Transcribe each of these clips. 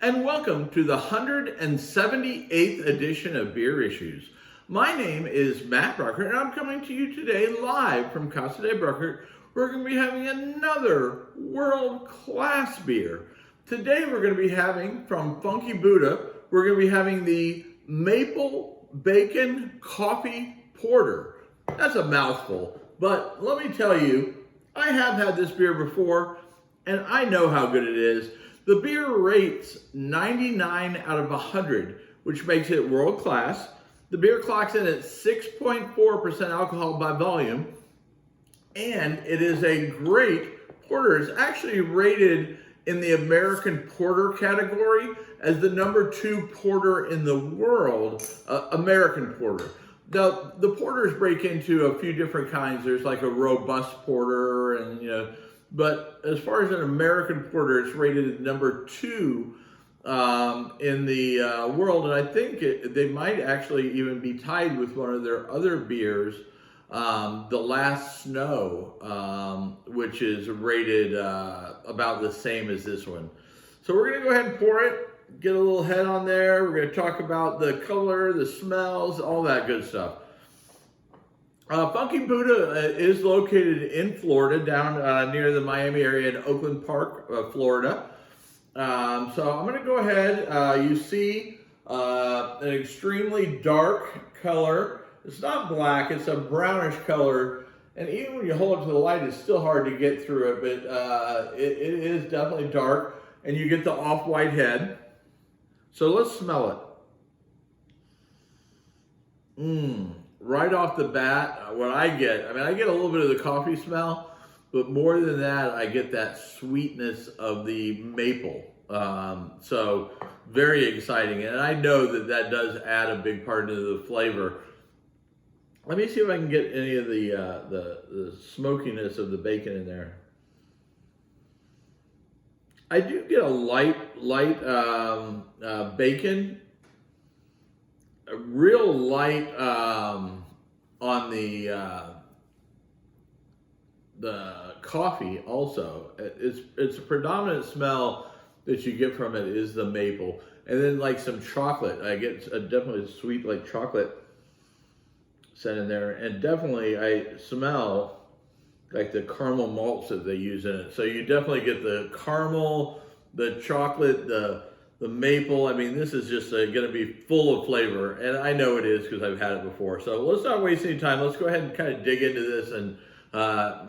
and welcome to the 178th edition of Beer Issues. My name is Matt Bruckert, and I'm coming to you today live from Casa de Bruckert. We're going to be having another world-class beer. Today we're going to be having, from Funky Buddha, we're going to be having the Maple Bacon Coffee Porter. That's a mouthful, but let me tell you, I have had this beer before, and I know how good it is. The beer rates 99 out of 100, which makes it world class. The beer clocks in at 6.4% alcohol by volume, and it is a great porter. It's actually rated in the American Porter category as the #2 porter in the world, American Porter. Now, the porters break into a few different kinds. There's like a robust porter and, but as far as an American porter, it's rated #2 in the world. And I think they might actually even be tied with one of their other beers, The Last Snow, which is rated about the same as this one. So we're going to go ahead and pour it, get a little head on there. We're going to talk about the color, the smells, all that good stuff. Funky Buddha is located in Florida, down near the Miami area in Oakland Park, Florida. So I'm going to go ahead. You see an extremely dark color. It's not black, it's a brownish color. And even when you hold it to the light, it's still hard to get through it, but it is definitely dark. And you get the off-white head. So let's smell it. Right off the bat, what I get a little bit of the coffee smell, but more than that, I get that sweetness of the maple. So very exciting. And I know that does add a big part into the flavor. Let me see if I can get any of the smokiness of the bacon in there. I do get a light bacon, a real light on the coffee also. It's a predominant smell that you get from it is the maple, and then like some chocolate. I get definitely sweet like chocolate scent in there, and definitely I smell like the caramel malts that they use in it. So you definitely get the caramel, the chocolate, the maple. I mean, this is just going to be full of flavor, and I know it is because I've had it before. So let's not waste any time. Let's go ahead and kind of dig into this and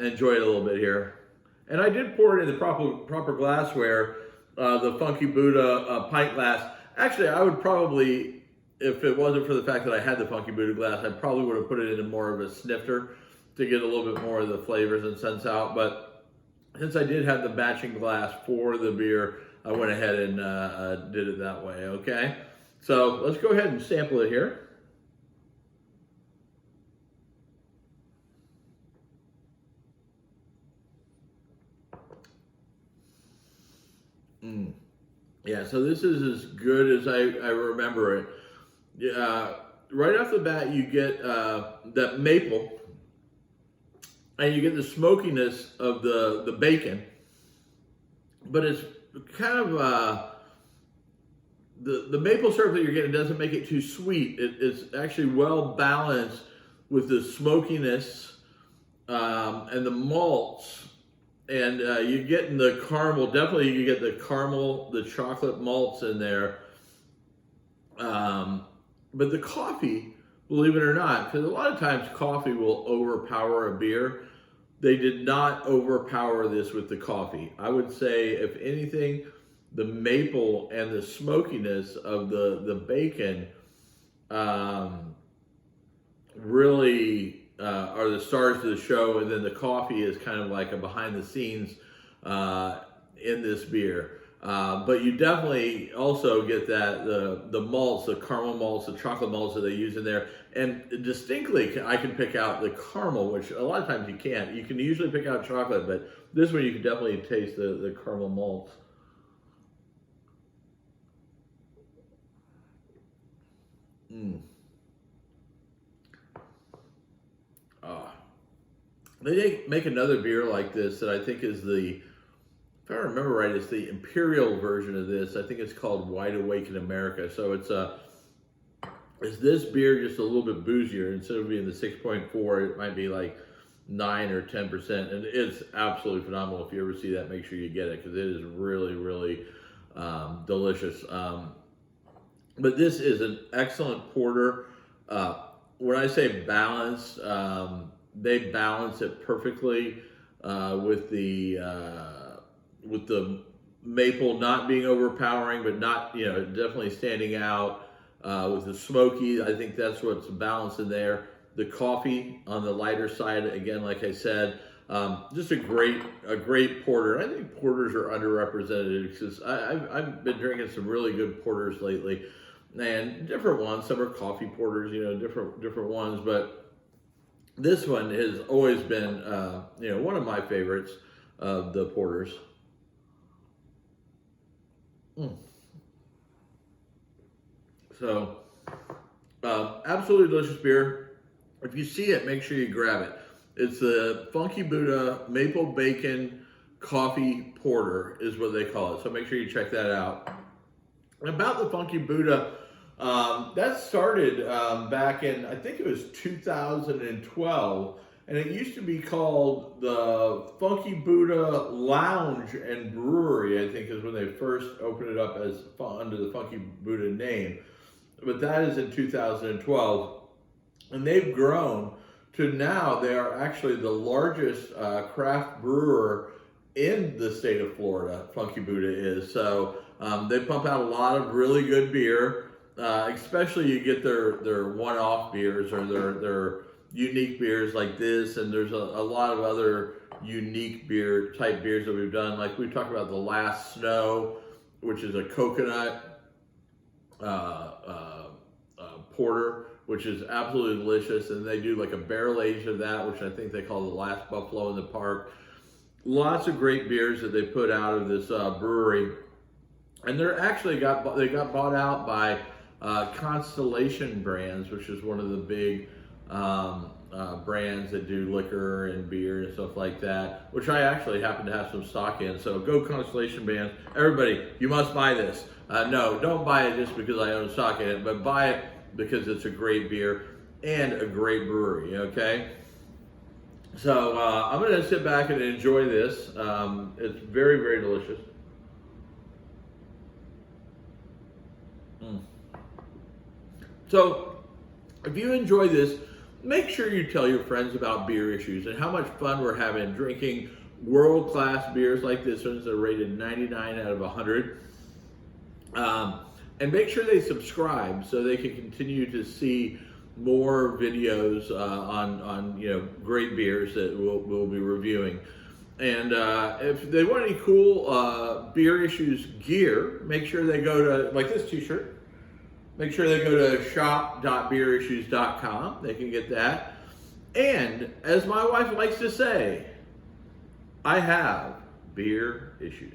enjoy it a little bit here. And I did pour it in the proper glassware, the Funky Buddha pint glass. Actually, I would probably, if it wasn't for the fact that I had the Funky Buddha glass, I probably would have put it in more of a snifter to get a little bit more of the flavors and scents out. But since I did have the matching glass for the beer, I went ahead and did it that way, okay? So let's go ahead and sample it here. Yeah, so this is as good as I remember it. Right off the bat, you get that maple, and you get the smokiness of the bacon, but it's kind of the maple syrup that you're getting doesn't make it too sweet. It's actually well balanced with the smokiness and the malts, and you're getting the caramel. Definitely, you get the caramel, the chocolate malts in there. But the coffee, believe it or not, because a lot of times coffee will overpower a beer. They did not overpower this with the coffee. I would say, if anything, the maple and the smokiness of the bacon really are the stars of the show, and then the coffee is kind of like a behind the scenes in this beer. But you definitely also get that the malts, the caramel malts, the chocolate malts that they use in there, and distinctly I can pick out the caramel, which a lot of times you can't. You can usually pick out chocolate, but this one you can definitely taste the caramel malts. They make another beer like this that I think is the if I remember right, it's the Imperial version of this. I think it's called Wide Awake in America. So it's this beer just a little bit boozier. Instead of being the 6.4, it might be like 9 or 10%, and it's absolutely phenomenal. If you ever see that, make sure you get it, because it is really, really delicious. But this is an excellent porter. When I say balanced, they balance it perfectly with the maple not being overpowering, but not, definitely standing out. With the smoky, I think that's what's balanced in there. The coffee on the lighter side, again, like I said, just a great porter. I think porters are underrepresented, because I've been drinking some really good porters lately, and different ones. Some are coffee porters, different ones, but this one has always been, one of my favorites of the porters. So, absolutely delicious beer. If you see it, make sure you grab it. It's the Funky Buddha Maple Bacon Coffee Porter is what they call it. So make sure you check that out. And about the Funky Buddha, that started back in, I think it was 2012. And it used to be called the Funky Buddha Lounge and Brewery, I think is when they first opened it up as under the Funky Buddha name. But that is in 2012. And they've grown to now they are actually the largest craft brewer in the state of Florida, Funky Buddha is. So they pump out a lot of really good beer, especially you get their one-off beers or their unique beers like this, and there's a lot of other unique type beers that we've done. Like we talked about the Last Snow, which is a coconut porter, which is absolutely delicious, and they do like a barrel aged of that, which I think they call the Last Buffalo in the Park. Lots of great beers that they put out of this brewery, and they got bought out by Constellation Brands, which is one of the big brands that do liquor and beer and stuff like that, which I actually happen to have some stock in. So go Constellation Brands. Everybody, you must buy this. No, don't buy it just because I own stock in it, but buy it because it's a great beer and a great brewery, okay? So I'm going to sit back and enjoy this. It's very, very delicious. So if you enjoy this, make sure you tell your friends about Beer Issues and how much fun we're having drinking world-class beers like this ones that are rated 99 out of 100. And make sure they subscribe so they can continue to see more videos on great beers that we'll be reviewing. And if they want any cool Beer Issues gear, make sure they go to, like this t-shirt, make sure they go to shop.beerissues.com. They can get that. And as my wife likes to say, I have beer issues.